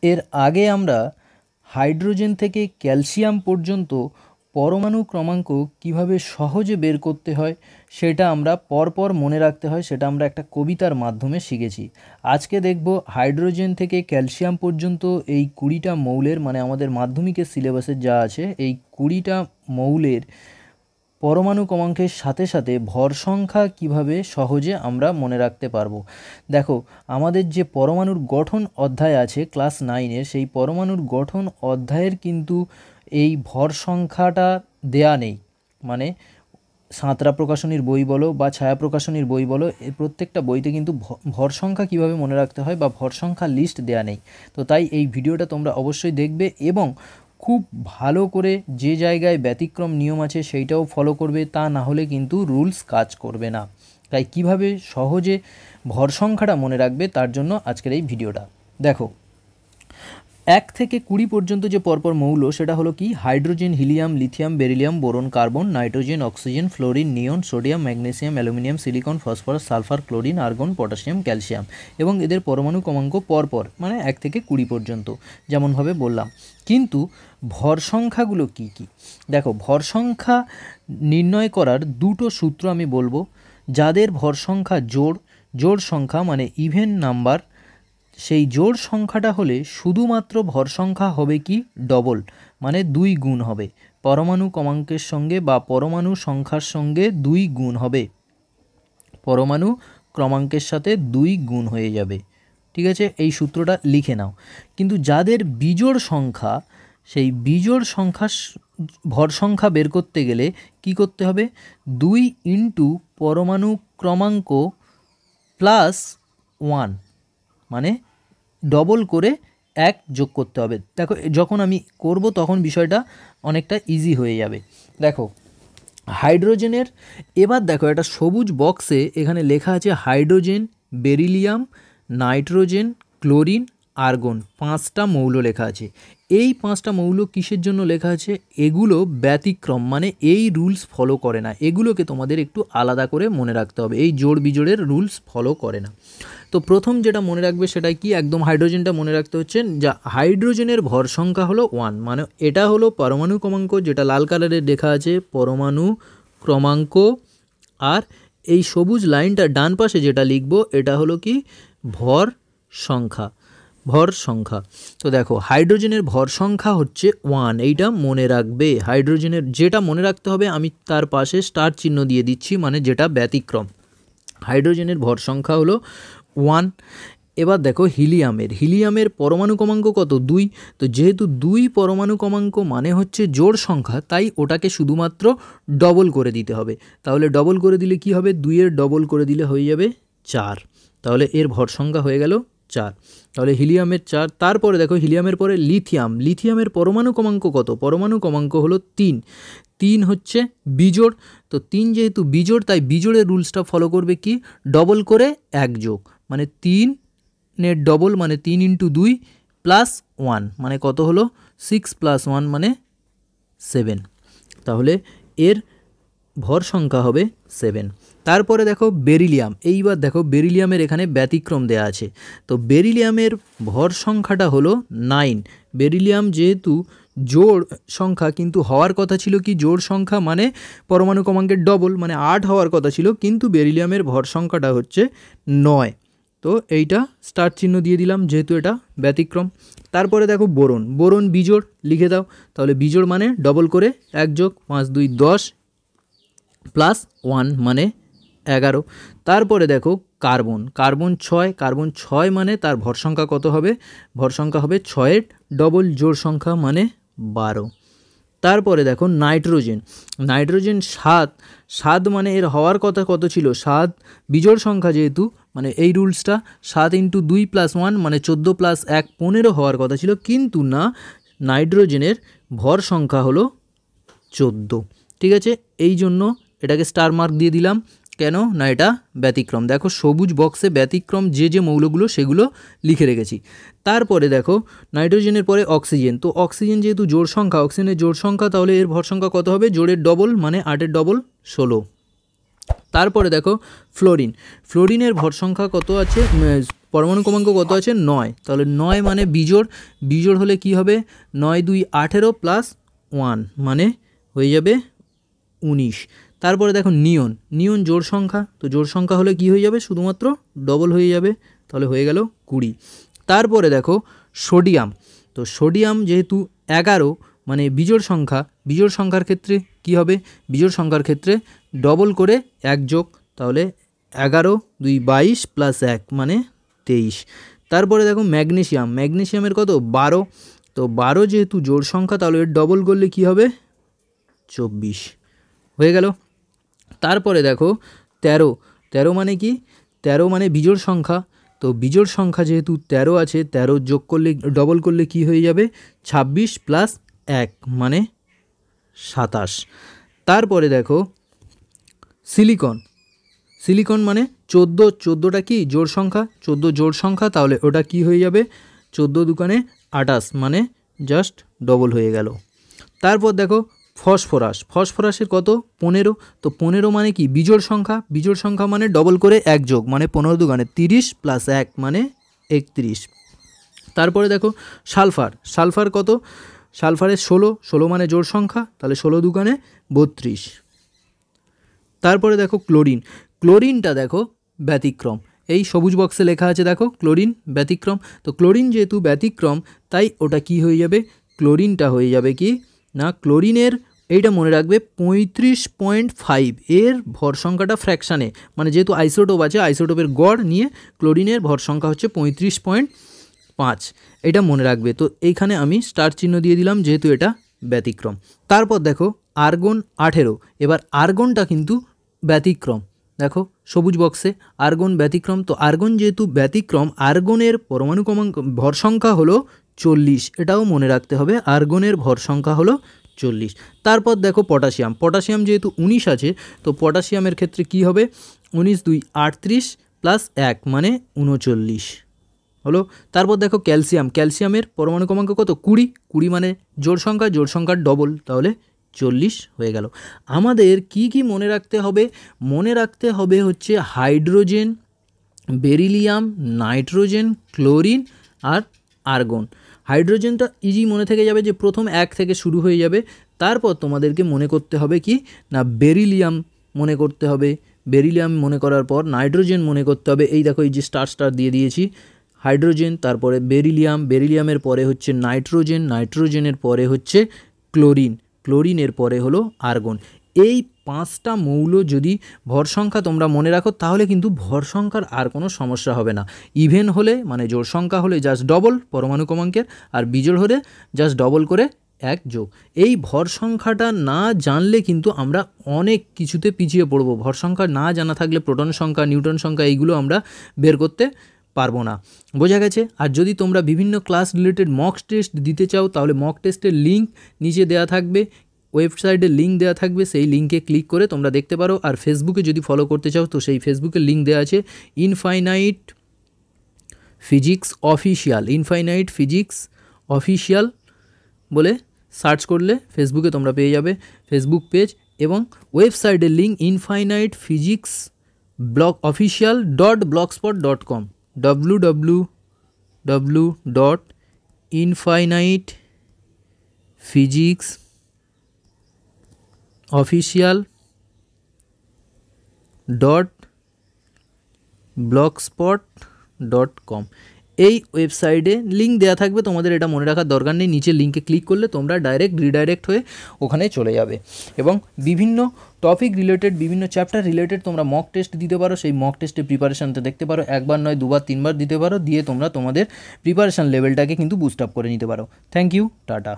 এর আগে আমরা হাইড্রোজেন থেকে ক্যালসিয়াম পর্যন্ত পরমাণু ক্রমাঙ্ক কিভাবে সহজে বের করতে হয় সেটা আমরা পরপর মনে রাখতে হয়, সেটা আমরা একটা কবিতার মাধ্যমে শিখেছি। আজকে দেখব হাইড্রোজেন থেকে ক্যালসিয়াম পর্যন্ত এই 20টা মৌলের, মানে আমাদের মাধ্যমিকের সিলেবাসে যা আছে এই 20টা মৌলের পরমাণু ক্রমাঙ্কের সাথে সাথে ভর সংখ্যা কিভাবে সহজে আমরা মনে রাখতে পারবো। দেখো, আমাদের যে পরমাণুর গঠন অধ্যায় আছে ক্লাস 9-এর, সেই পরমাণুর গঠন অধ্যায়ের কিন্তু এই ভর সংখ্যাটা দেয়া নেই। মানে সাঁতরা প্রকাশনীর বই বলো বা ছায়া প্রকাশনীর বই বলো, এই প্রত্যেকটা বইতে কিন্তু ভর সংখ্যা কীভাবে মনে রাখতে হয় বা ভর সংখ্যা লিস্ট দেয়া নেই। তো তাই এই ভিডিওটা তোমরা অবশ্যই দেখবে এবং খুব ভালো করে যে জায়গায় ব্যতিক্রম নিয়ম আছে সেইটাও ফলো করবে, তা না হলে কিন্তু রুলস কাজ করবে না। তাই কিভাবে সহজে ভর সংখ্যাটা মনে রাখবে তার জন্য আজকের এই ভিডিওটা। দেখো, 1 থেকে 20 পর্যন্ত যে পরপর মৌল সেটা হলো কি? Hydrogen, helium, lithium, beryllium, boron, carbon, nitrogen, oxygen, fluorine, neon, sodium, magnesium, aluminium, silicon, phosphorus, sulphur, chlorine, argon, potassium, calcium. এবং এদের পরমাণু ক্রমাঙ্ক পরপর, মানে 1 থেকে 20 পর্যন্ত যেমনভাবে বললাম। কিন্তু ভর সংখ্যাগুলো কি কি? দেখো, ভর সংখ্যা নির্ণয় করার দুটো সূত্র আমি বলবো। যাদের ভর সংখ্যা জোড় সংখ্যা মানে ইভেন নাম্বার, সেই জোড় সংখ্যাটা হলে শুধুমাত্র ভর সংখ্যা হবে কি? ডবল, মানে 2 গুণ হবে। পরমাণু ক্রমাঙ্কের সঙ্গে বা পরমাণু সংখ্যার সঙ্গে 2 গুণ হবে, পরমাণু ক্রমাঙ্কের সাথে 2 গুণ হয়ে যাবে। ঠিক আছে, এই সূত্রটা লিখে নাও। কিন্তু যাদের বিজোড় সংখ্যা, সেই বিজোড় সংখ্যা ভর সংখ্যা বের করতে গেলে কি করতে হবে? 2 ইন্টু পরমাণু ক্রমাঙ্ক প্লাস 1, মানে ডবল করে 1 যোগ করতে হবে। দেখো, যখন আমি করব তখন বিষয়টা অনেকটা ইজি হয়ে যাবে। দেখো, হাইড্রোজেনের, এবার দেখো একটা সবুজ বক্সে এখানে লেখা আছে hydrogen, beryllium, nitrogen, chlorine, argon, 5টা মৌল লেখা আছে। এই 5টা মৌল কিসের জন্য লেখা আছে? এগুলো ব্যতিক্রম, মানে এই রুলস ফলো করে না। এগুলোকে তোমাদের একটু আলাদা করে মনে রাখতে হবে, এই জোড় বিজোড়ের রুলস ফলো করে না। তো প্রথম যেটা মনে রাখবে সেটা কি? একদম হাইড্রোজেনটা মনে রাখতে হচ্ছে, যা হাইড্রোজেনের ভর সংখ্যা হলো 1, মানে এটা হলো পরমাণু ক্রমাঙ্ক, যেটা লাল কালারের লেখা আছে পরমাণু ক্রমাঙ্ক। আর এই সবুজ লাইনটা ডান পাশে যেটা লিখবো এটা হলো কি? ভর সংখ্যা। ভর সংখ্যা। তো দেখো, হাইড্রোজেনের ভর সংখ্যা হচ্ছে 1, এইটা মনে রাখবে। হাইড্রোজেনের যেটা মনে রাখতে হবে আমি তার পাশে স্টার চিহ্ন দিয়ে দিচ্ছি, মানে যেটা ব্যতিক্রম। হাইড্রোজেনের ভর সংখ্যা হলো 1। এবার দেখো, হিলিয়ামের পরমাণু ক্রমাঙ্ক কত? 2। তো যেহেতু 2 পরমাণু ক্রমাঙ্ক মানে হচ্ছে জোড় সংখ্যা, তাই ওটাকে শুধুমাত্র ডবল করে দিতে হবে। তাহলে ডবল করে দিলে কি হবে? 2 এর ডবল করে দিলে হয়ে যাবে 4। তাহলে এর ভর সংখ্যা হয়ে গেল 4। তাহলে হিলিয়ামের 4। তারপরে দেখো, হিলিয়ামের পরে লিথিয়ামের পরমাণু ক্রমাঙ্ক কত? পরমাণু ক্রমাঙ্ক হলো 3। 3 হচ্ছে বিজোড়। তো 3 যেহেতু বিজোড়, তাই বিজোড়ের রুলসটা ফলো করবে কি? ডবল করে 1 যোগ, মানে 3 এর ডবল, মানে 3 ইন্টু 2 প্লাস 1, মানে কত হলো? 6 প্লাস 1 মানে 7। তাহলে এর ভর সংখ্যা হবে 7। তারপরে দেখো বেরিলিয়াম। এইবার দেখো, বেরিলিয়ামের এখানে ব্যতিক্রম দেয়া আছে। তো বেরিলিয়ামের ভর সংখ্যাটা হলো 9। বেরিলিয়াম যেহেতু জোড় সংখ্যা, কিন্তু হওয়ার কথা ছিল কি? জোড় সংখ্যা মানে পরমাণু ক্রমাঙ্কের ডবল, মানে 8 হওয়ার কথা ছিল, কিন্তু বেরিলিয়ামের ভর সংখ্যাটা হচ্ছে 9। তো এইটা স্টার চিহ্ন দিয়ে দিলাম যেহেতু এটা ব্যতিক্রম। তারপরে দেখো বোরন বিজোড়, লিখে দাও। তাহলে বিজোড় মানে ডবল করে 1 যোগ, 5 2 10 প্লাস 1 মানে 11। তারপরে দেখো কার্বন 6 মানে তার ভর সংখ্যা কত হবে? ভর সংখ্যা হবে 6-এর ডবল, জোড় সংখ্যা মানে 12। তারপরে দেখো নাইট্রোজেন 7 মানে এর হওয়ার কথা কত ছিল? 7 বিজোড় সংখ্যা যেহেতু, মানে এই রুলসটা 7 ইন্টু 2 প্লাস 1 মানে 14 প্লাস 1 15 হওয়ার কথা ছিল, কিন্তু না, নাইট্রোজেনের ভর সংখ্যা হলো 14। ঠিক আছে, এই জন্য এটাকে স্টার মার্ক দিয়ে দিলাম। কেন না? এটা ব্যতিক্রম। দেখো, সবুজ বক্সে ব্যতিক্রম যে মৌলগুলো সেগুলো লিখে রেখেছি। তারপরে দেখো, নাইট্রোজেনের পরে অক্সিজেন। তো অক্সিজেন যেহেতু জোড় সংখ্যা, অক্সিজেনের জোড় সংখ্যা, তাহলে এর ভর সংখ্যা কত হবে? জোড়ের ডবল, মানে 8-এর ডবল 16। তারপরে দেখো ফ্লোরিনের ভর সংখ্যা কত আছে? পরমাণু ক্রমাঙ্ক কত আছে 9, তাহলে 9 মানে বিজোড়, বিজোড় হলে কি হবে 9 2 18 প্লাস 1 মানে হয়ে যাবে 19। তারপরে দেখো নিয়ন, নিয়ন জোড় সংখ্যা, তো জোড় সংখ্যা হলে কি হয়ে যাবে শুধুমাত্র ডবল হয়ে যাবে, তাহলে হয়ে গেল 20। তারপরে দেখো সোডিয়াম, তো সোডিয়াম যেহেতু 11 মানে বিজোড় সংখ্যা, বিজোড় সংখ্যার ক্ষেত্রে কি হবে, বিজোড় সংখ্যার ক্ষেত্রে ডবল করে 1 যোগ, তাহলে 11 2 22 প্লাস 1 মানে 23। তারপরে দেখো ম্যাগনেসিয়াম, ম্যাগনেসিয়ামের কত 12, তো 12 যেহেতু জোড় সংখ্যা তাহলে এর ডবল করলে কি হবে 24 হয়ে গেল। তারপরে দেখো 13, 13 মানে কি 13 মানে বিজোড় সংখ্যা, তো বিজোড় সংখ্যা যেহেতু 13 আছে 13 যোগ করলে ডবল করলে কি হয়ে যাবে 26 প্লাস 1 মানে 27। তারপরে দেখো সিলিকন, সিলিকন মানে 14, 14টা কি জোড় সংখ্যা, 14 জোড় সংখ্যা, তাহলে ওটা কি হয়ে যাবে 14 দুগুণে 28 মানে জাস্ট ডবল হয়ে গেল। তারপর দেখো ফসফরাস, ফসফরাসের কত 15, তো 15 মানে কি বিজোড় সংখ্যা, বিজোড় সংখ্যা মানে ডবল করে 1 যোগ মানে 15 দুগুণে 30 প্লাস 1 মানে 31। তারপরে দেখো সালফার, সালফার কত সালফারের 16, 16 মানে জোড় সংখ্যা, তাহলে 16 দুগুণে 32। তারপরে দেখো ক্লোরিন, ক্লোরিনটা দেখো ব্যতিক্রম, এই সবুজ বক্সে লেখা আছে দেখো ক্লোরিন ব্যতিক্রম, তো ক্লোরিন যেহেতু ব্যতিক্রম তাই ওটা কি হয়ে যাবে ক্লোরিনটা হয়ে যাবে কি না ক্লোরিনের এইটা মনে রাখবে 35.5, এর ভর সংখ্যাটা ফ্র্যাকশানে, মানে যেহেতু আইসোটোপ আছে আইসোটোপের গড় নিয়ে ক্লোরিনের ভর সংখ্যা হচ্ছে 35.5, এটা মনে রাখবে। তো এইখানে আমি স্টার চিহ্ন দিয়ে দিলাম যেহেতু এটা ব্যতিক্রম। তারপর দেখো আর্গন 18, এবার আর্গনটা কিন্তু ব্যতিক্রম, দেখো সবুজ বক্সে আর্গন ব্যতিক্রম, তো আর্গন যেহেতু ব্যতিক্রম আর্গনের পরমাণু ক্রমাঙ্ক ভর সংখ্যা হলো 40, এটাও মনে রাখতে হবে আর্গনের ভর সংখ্যা হলো 40। তারপর দেখো পটাশিয়াম, পটাশিয়াম যেহেতু 19 আছে তো পটাশিয়ামের ক্ষেত্রে কি হবে 19 2 38 প্লাস 1 মানে 39 হলো। তারপর দেখো ক্যালসিয়াম, ক্যালসিয়ামের পরমাণু ক্রমাঙ্ক কত 20, 20 মানে জোড় সংখ্যা, জোড় সংখ্যার ডবল, তাহলে 40 হয়ে গেল। আমাদের কি কি মনে রাখতে হবে, মনে রাখতে হবে হচ্ছে হাইড্রোজেন, বেরিলিয়াম, নাইট্রোজেন, ক্লোরিন আর আর্গন। হাইড্রোজেনটা ইজি মনে থেকে যাবে যে প্রথম 1 থেকে শুরু হয়ে যাবে, তারপর তোমাদেরকে মনে করতে হবে কি না বেরিলিয়াম মনে করতে হবে, বেরিলিয়াম মনে করার পর নাইট্রোজেন মনে করতে হবে, এই দেখো এই যে স্টার স্টার দিয়ে দিয়েছি হাইড্রোজেন, তারপরে বেরিলিয়াম, বেরিলিয়ামের পরে হচ্ছে নাইট্রোজেন, নাইট্রোজেনের পরে হচ্ছে ক্লোরিন, ক্লোরিনের পরে হলো আর্গন। এই 5টা মৌল যদি ভর সংখ্যা তোমরা মনে রাখো তাহলে কিন্তু ভর সংখ্যার আর কোনো সমস্যা হবে না। ইভেন হলে মানে জোড় সংখ্যা হলে জাস্ট ডবল পরমাণু ক্রমাঙ্কের, আর বিজোড় হলে জাস্ট ডবল করে 1 যোগ। এই ভর সংখ্যাটা না জানলে কিন্তু আমরা অনেক কিছুতে পিছিয়ে পড়ব, ভর সংখ্যা না জানা থাকলে প্রোটন সংখ্যা, নিউটন সংখ্যা এইগুলো আমরা বের করতে পারবো না, বোঝা গেছে। আর যদি তোমরা বিভিন্ন ক্লাস রিলেটেড মক টেস্ট দিতে চাও তাহলে মক টেস্টের লিঙ্ক নিচে দেওয়া থাকবে, ওয়েবসাইটে লিঙ্ক দেওয়া থাকবে, সেই লিঙ্কে ক্লিক করে তোমরা দেখতে পারো। আর ফেসবুকে যদি ফলো করতে চাও তো সেই ফেসবুকের লিঙ্ক দেওয়া আছে infinite physics official, infinite physics official বলে সার্চ করলে ফেসবুকে তোমরা পেয়ে যাবে ফেসবুক পেজ, এবং ওয়েবসাইটের link infinite physics official.blogspot.com, www.infinitePhysics.official.blogspot.com, এই ওয়েবসাইটে লিঙ্ক দেওয়া থাকবে, তোমাদের এটা মনে রাখার দরকার নেই, নিচে লিঙ্কে ক্লিক করলে তোমরা ডাইরেক্ট রিডাইরেক্ট হয়ে ওখানে চলে যাবে। এবং বিভিন্ন টপিক রিলেটেড, বিভিন্ন চ্যাপ্টার রিলেটেড তোমরা মক টেস্ট দিতে পারো, সেই মক টেস্টের প্রিপারেশানটা দেখতে পারো, একবার নয় দুবার তিনবার দিতে পারো, দিয়ে তোমরা তোমাদের প্রিপারেশান লেভেলটাকে কিন্তু বুস্ট আপ করে নিতে পারো। Thank you, tata.